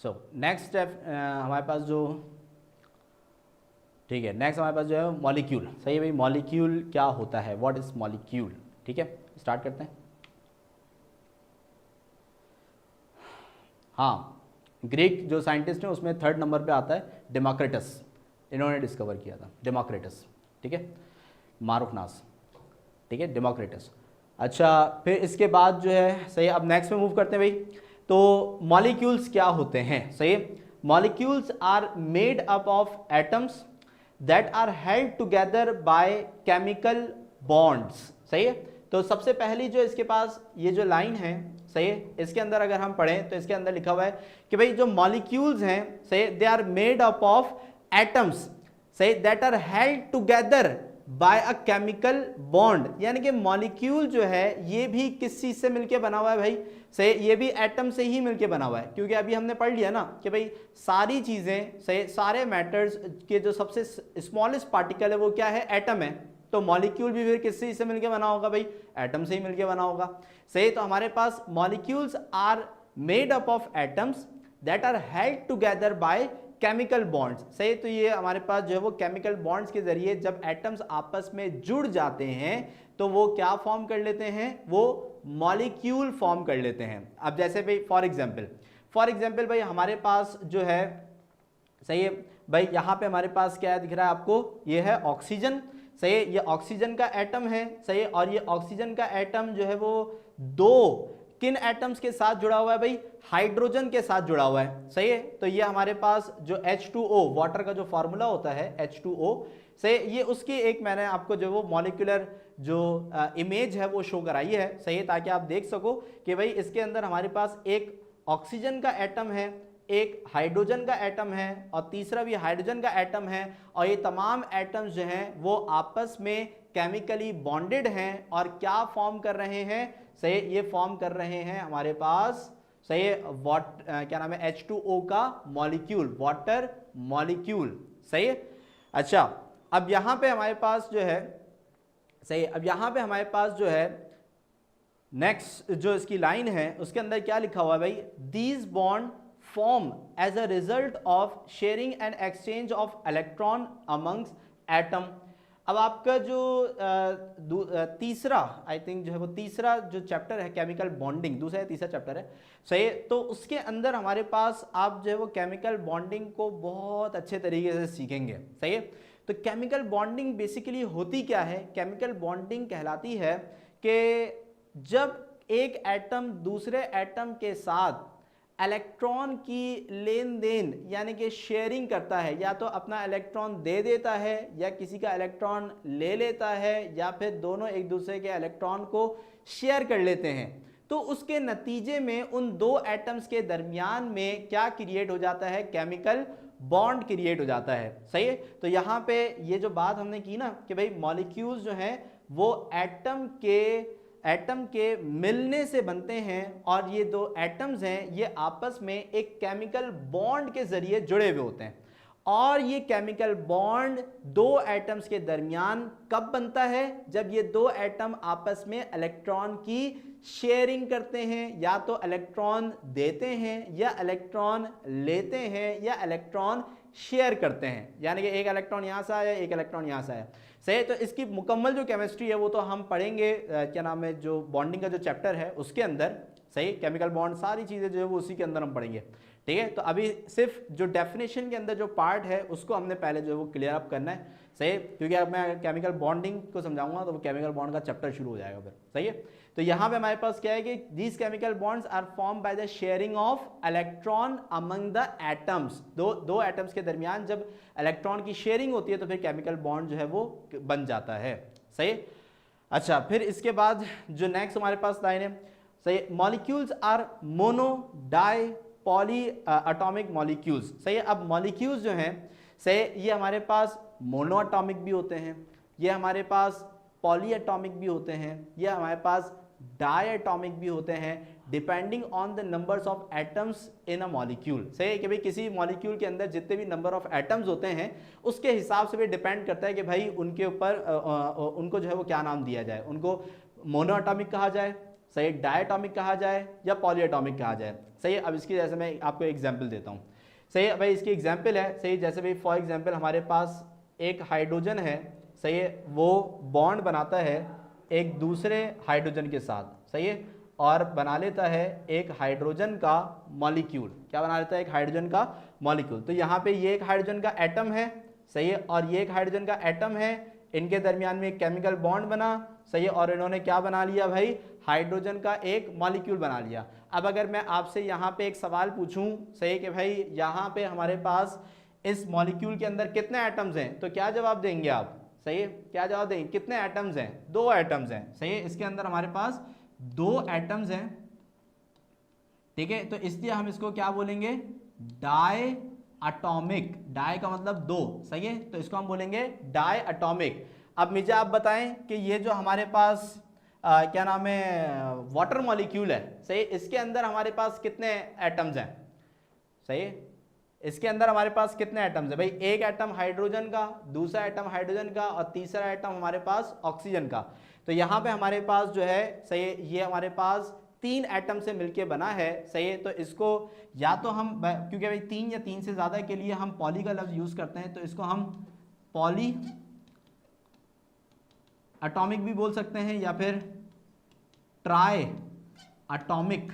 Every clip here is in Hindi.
सो नेक्स्ट हमारे पास जो, ठीक है, नेक्स्ट हमारे पास जो है मॉलिक्यूल। सही है भाई, मॉलिक्यूल क्या होता है, व्हाट इज मॉलिक्यूल। ठीक है, स्टार्ट करते हैं। हाँ, ग्रीक जो साइंटिस्ट है उसमें 3rd नंबर पे आता है डेमोक्रिटस, इन्होंने डिस्कवर किया था डेमोक्रिटस। ठीक है, मारुकनास। ठीक है, डेमोक्रिटस। अच्छा, फिर इसके बाद जो है, सही, अब नेक्स्ट में मूव करते हैं भाई। तो मॉलिक्यूल्स क्या होते हैं। सही है, molecules are made up of atoms that are held together by chemical bonds. सही है, तो सबसे पहली जो इसके पास ये जो लाइन है, सही है, इसके अंदर अगर हम पढ़ें तो इसके अंदर लिखा हुआ है कि भाई जो मॉलिक्यूल्स हैं, सही, they are made up of atoms, सही, that are held together by a chemical bond. यानी कि मॉलिक्यूल जो है ये भी किस चीज से मिलके बना हुआ है भाई, सही, ये भी एटम से ही मिलके बना हुआ है। क्योंकि अभी हमने पढ़ लिया ना कि भाई सारी चीजें, सही, सारे मैटर्स के जो सबसे स्मॉलेस्ट पार्टिकल है वो क्या है, एटम है। तो मॉलिक्यूल भी फिर किस चीज से मिलके बना होगा भाई, एटम से ही मिलके बना होगा। सही, तो हमारे पास molecules are made up of atoms that are held together by chemical bonds. सही, तो ये हमारे पास जो है वो केमिकल बॉन्ड्स के जरिए जब एटम्स आपस में जुड़ जाते हैं तो वो क्या फॉर्म कर लेते हैं, वो मॉलिक्यूल फॉर्म कर लेते हैं। अब जैसे भाई फॉर एग्जांपल भाई हमारे पास जो है, सही है भाई, यहाँ पे हमारे पास क्या है दिख रहा है आपको, ये है ऑक्सीजन। सही है, ये ऑक्सीजन का एटम है। सही है, और ये ऑक्सीजन का एटम जो है वो 2 किन एटम्स के साथ जुड़ा हुआ है भाई, हाइड्रोजन के साथ जुड़ा हुआ है। सही है, तो ये हमारे पास जो H2O, वाटर का जो फॉर्मूला होता है H2O, सही, ये उसकी एक मैंने आपको जो वो मॉलिक्यूलर जो इमेज है वो शो कराई है। सही है, ताकि आप देख सको कि भाई इसके अंदर हमारे पास एक ऑक्सीजन का एटम है, एक हाइड्रोजन का एटम है और तीसरा भी हाइड्रोजन का एटम है। और ये तमाम एटम्स जो हैं वो आपस में केमिकली बॉन्डेड हैं और क्या फॉर्म कर रहे हैं, सही, ये फॉर्म कर रहे हैं हमारे पास, सही, क्या नाम है, H2O का मॉलिक्यूल, वाटर मॉलिक्यूल। सही है। अच्छा, अब यहां पे हमारे पास जो है, सही, अब यहां पे हमारे पास जो है नेक्स्ट जो इसकी लाइन है उसके अंदर क्या लिखा हुआ है भाई, these bond form as a result of sharing and exchange of electron amongst atom. अब आपका जो तीसरा, आई थिंक जो है वो तीसरा जो चैप्टर है केमिकल बॉन्डिंग, दूसरा या तीसरा चैप्टर है, सही, तो उसके अंदर हमारे पास आप जो है वो केमिकल बॉन्डिंग को बहुत अच्छे तरीके से सीखेंगे। सही है, तो केमिकल बॉन्डिंग बेसिकली होती क्या है, केमिकल बॉन्डिंग कहलाती है कि जब एक एटम दूसरे एटम के साथ इलेक्ट्रॉन की लेन देन यानी कि शेयरिंग करता है, या तो अपना इलेक्ट्रॉन दे देता है या किसी का इलेक्ट्रॉन ले लेता है, या फिर दोनों एक दूसरे के इलेक्ट्रॉन को शेयर कर लेते हैं, तो उसके नतीजे में उन 2 एटम्स के दरमियान में क्या क्रिएट हो जाता है, केमिकल बॉन्ड क्रिएट हो जाता है। सही है, तो यहाँ पे ये जो बात हमने की ना कि भाई मॉलिक्यूल्स जो हैं वो एटम के मिलने से बनते हैं और ये 2 एटम्स हैं ये आपस में एक केमिकल बॉन्ड के जरिए जुड़े हुए होते हैं। और ये केमिकल बॉन्ड 2 एटम्स के दरमियान कब बनता है, जब ये 2 एटम आपस में इलेक्ट्रॉन की शेयरिंग करते हैं, या तो इलेक्ट्रॉन देते हैं या इलेक्ट्रॉन लेते हैं या इलेक्ट्रॉन शेयर करते हैं। यानी कि एक इलेक्ट्रॉन यहां से आया, एक इलेक्ट्रॉन यहां से आया। सही, तो इसकी मुकम्मल जो केमिस्ट्री है वो तो हम पढ़ेंगे क्या नाम है, जो बॉन्डिंग का जो चैप्टर है उसके अंदर। सही, केमिकल बॉन्ड सारी चीजें जो है वो उसी के अंदर हम पढ़ेंगे। ठीक है, तो अभी सिर्फ जो डेफिनेशन के अंदर जो पार्ट है उसको हमने पहले जो है वो क्लियर अप करना है। सही, क्योंकि अब मैं केमिकल बॉन्डिंग को समझाऊंगा तो वो केमिकल बॉन्ड का चैप्टर शुरू हो जाएगा फिर। सही है, तो यहाँ पे हमारे पास क्या है कि these chemical bonds are form by the sharing of electron among the atoms. दो एटम्स के दरमियान जब इलेक्ट्रॉन की शेयरिंग होती है तो फिर केमिकल बॉन्ड जो है वो बन जाता है। सही, अच्छा, फिर इसके बाद जो नेक्स्ट हमारे पास लाइन है, सही, molecules are mono di poly atomic molecules. सही है, अब मॉलिक्यूल्स जो हैं, सही, ये हमारे पास मोनो एटॉमिक भी होते हैं, ये हमारे पास पॉली एटॉमिक भी होते हैं, ये हमारे पास डाई एटॉमिक भी होते हैं, depending on the numbers of atoms in a molecule. सही है कि भाई किसी मॉलिक्यूल के अंदर जितने भी नंबर ऑफ एटम्स होते हैं उसके हिसाब से भी डिपेंड करता है कि भाई उनके ऊपर उनको जो है वो क्या नाम दिया जाए, उनको मोनो एटॉमिक कहा जाए, सही, डायटॉमिक कहा जाए या पॉलीएटॉमिक कहा जाए। सही है, अब इसकी जैसे मैं आपको एग्जाम्पल देता हूँ। सही है भाई, इसकी एग्जाम्पल है, सही, जैसे भाई फॉर एग्जाम्पल हमारे पास एक हाइड्रोजन है, सही है, वो बॉन्ड बनाता है एक दूसरे हाइड्रोजन के साथ, सही है, और बना लेता है एक हाइड्रोजन का मॉलिक्यूल। क्या बना लेता है? एक हाइड्रोजन का मॉलिक्यूल। तो यहाँ पे ये एक हाइड्रोजन का एटम है, सही है, और ये एक हाइड्रोजन का एटम है, इनके दरमियान में एक केमिकल बॉन्ड बना, सही है, और इन्होंने क्या बना लिया भाई? हाइड्रोजन का एक मॉलिक्यूल बना लिया। अब अगर मैं आपसे यहाँ पे एक सवाल पूछूं, सही है, कि भाई यहाँ पे हमारे पास इस मॉलिक्यूल के अंदर कितने एटम्स हैं, तो क्या जवाब देंगे आप? सही है, क्या जवाब देंगे? कितने एटम्स हैं? 2 एटम्स हैं। सही है, इसके अंदर हमारे पास 2 एटम्स हैं, ठीक है, तो इसलिए हम इसको क्या बोलेंगे? Die atomic. डाई का मतलब 2, सही है, तो इसको हम बोलेंगे डाई एटॉमिक। अब मुझे आप बताएं कि ये जो हमारे पास क्या नाम है, वाटर मॉलिक्यूल है, सही, इसके अंदर हमारे पास कितने एटम्स हैं? सही, इसके अंदर हमारे पास कितने एटम्स हैं भाई? एक एटम हाइड्रोजन का, दूसरा एटम हाइड्रोजन का, और तीसरा एटम हमारे पास ऑक्सीजन का। तो यहाँ पे हमारे पास जो है, सही, ये हमारे पास 3 एटम से मिलके बना है, सही है, तो इसको या तो हम, क्योंकि भाई 3 या 3 से ज़्यादा के लिए हम पॉली का लफ्ज़ यूज़ करते हैं, तो इसको हम पॉली एटॉमिक भी बोल सकते हैं, या फिर ट्राई एटॉमिक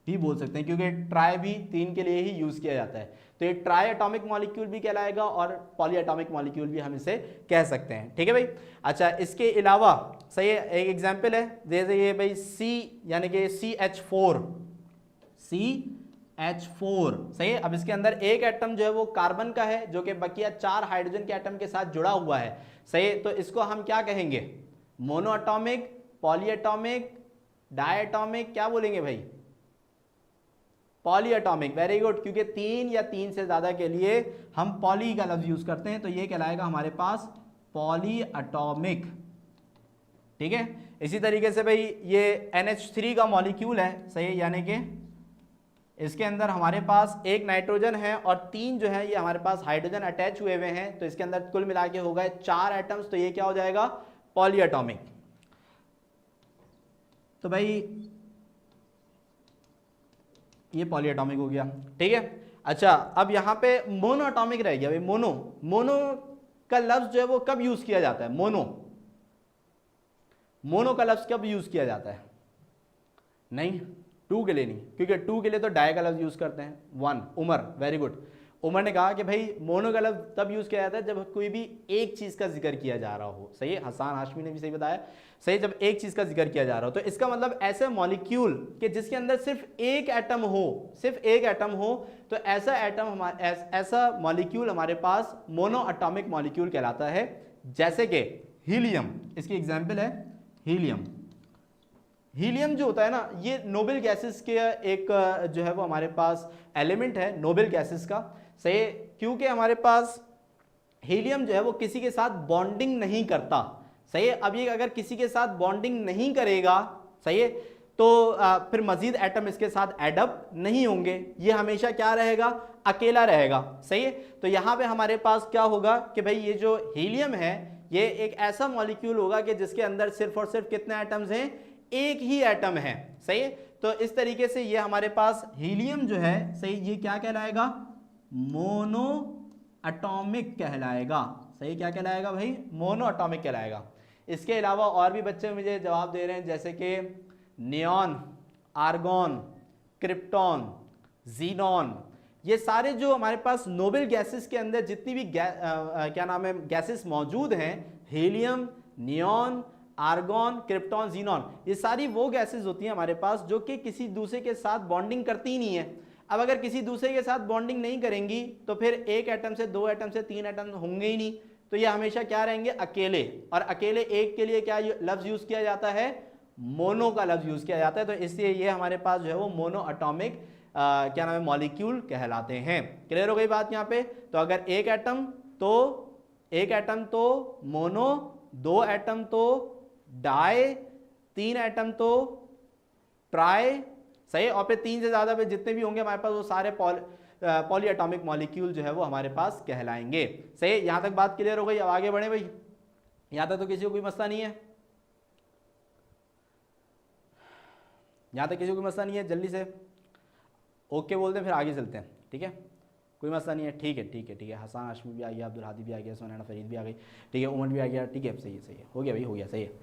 भी बोल सकते हैं, क्योंकि ट्राई भी 3 के लिए ही यूज़ किया जाता है। तो ये ट्राई एटॉमिक मॉलिक्यूल भी कहलाएगा और पॉली एटॉमिक मॉलिक्यूल भी हम इसे कह सकते हैं, ठीक है भाई। अच्छा, इसके अलावा, सही है, एक एग्जाम्पल है, जैसे ये भाई C यानी कि CH4, सही है। अब इसके अंदर एक एटम जो है वो कार्बन का है, जो कि बकिया 4 हाइड्रोजन के एटम के साथ जुड़ा हुआ है, सही है, तो इसको हम क्या कहेंगे? Mono atomic, poly atomic, di atomic, क्या बोलेंगे भाई? Poly atomic. वेरी गुड, क्योंकि 3 या 3 से ज्यादा के लिए हम पॉली का लफ्ज यूज करते हैं, तो ये कहलाएगा हमारे पास पॉली एटॉमिक, ठीक है। इसी तरीके से भाई ये NH3 का मॉलिक्यूल है, सही, यानी कि इसके अंदर हमारे पास एक नाइट्रोजन है और 3 जो है ये हमारे पास हाइड्रोजन अटैच हुए हुए हैं, तो इसके अंदर कुल मिला के हो गए 4 एटम्स, तो ये क्या हो जाएगा? Poly atomic. तो भाई ये पॉली एटॉमिक हो गया, ठीक है। अच्छा, अब यहाँ पे मोनो एटॉमिक रह गया भाई। मोनो का लफ्ज जो है वो कब यूज किया जाता है? मोनो का लफ्ज कब यूज किया जाता है? नहीं, 2 के लिए नहीं, क्योंकि 2 के लिए तो डाई का लफ्ज यूज करते हैं। 1 उमर, वेरी गुड, उमर ने कहा कि भाई मोनो का लफ्ज तब यूज किया जाता है जब कोई भी एक चीज का जिक्र किया जा रहा हो, सही है। हसान हाशमी ने भी सही बताया, सही, जब एक चीज का जिक्र किया जा रहा हो, तो इसका मतलब ऐसे मॉलिक्यूल के जिसके अंदर सिर्फ एक एटम हो, तो ऐसा मॉलिक्यूल हमारे पास मोनो एटॉमिक मॉलिक्यूल कहलाता है। जैसे कि हीलियम, इसकी एग्जाम्पल है हीलियम जो होता है ना, ये नोबेल गैसेस के एक जो है वो हमारे पास एलिमेंट है, नोबेल गैसेस का, सही, क्योंकि हमारे पास हीलियम जो है वो किसी के साथ बॉन्डिंग नहीं करता, सही है। अब ये अगर किसी के साथ बॉन्डिंग नहीं करेगा, सही है, तो फिर मजीद एटम इसके साथ एडअप नहीं होंगे, ये हमेशा क्या रहेगा? अकेला रहेगा, सही है। तो यहाँ पे हमारे पास क्या होगा कि भाई ये जो हीलियम है ये एक ऐसा मॉलिक्यूल होगा कि जिसके अंदर सिर्फ और सिर्फ कितने एटम्स हैं? एक ही एटम है, सही है। तो इस तरीके से ये हमारे पास हीलियम जो है, सही, ये क्या कहलाएगा? मोनो एटॉमिक कहलाएगा, सही, क्या कहलाएगा भाई? मोनो एटॉमिक कहलाएगा। इसके अलावा और भी बच्चे मुझे जवाब दे रहे हैं, जैसे कि नियॉन, आर्गॉन, क्रिप्टॉन, जीनॉन, ये सारे जो हमारे पास नोबेल गैसेस के अंदर जितनी भी क्या नाम है गैसेस मौजूद हैं, helium, neon, argon, krypton, xenon, ये सारी वो गैसेस होती हैं हमारे पास जो कि किसी दूसरे के साथ बॉन्डिंग करती ही नहीं है। अब अगर किसी दूसरे के साथ बॉन्डिंग नहीं करेंगी तो फिर एक एटम से 2 एटम से 3 एटम होंगे ही नहीं, तो ये हमेशा क्या रहेंगे? अकेले। और अकेले एक के लिए क्या लफ्ज यूज किया जाता है? मोनो का लफ्ज यूज किया जाता है। तो इसलिए ये हमारे पास जो है वो मोनो एटॉमिक क्या नाम है मॉलिक्यूल कहलाते हैं। क्लियर हो गई बात यहाँ पे? तो अगर एक एटम तो मोनो, 2 एटम तो डाई, 3 एटम तो ट्राई, सही, और फिर 3 से ज्यादा पे जितने भी होंगे हमारे पास वो सारे पॉली एटॉमिक मॉलिक्यूल जो है वो हमारे पास कहलाएंगे। सही, यहां तक बात क्लियर हो गई? अब आगे बढ़े भाई, यहां तक तो किसी को कोई मसला नहीं है। यहाँ तक किसी को मसला नहीं है, जल्दी से ओके बोलते हैं, फिर आगे चलते हैं, ठीक है, कोई मसला नहीं है, ठीक है ठीक है ठीक है। हसन हाशमी भी आ गया, अब्दुल हादी भी आ गया, सुनैना फरीद भी आ गई, ठीक है, उमर भी आ गया, ठीक है, सही है हो गया भाई, हो गया, सही है।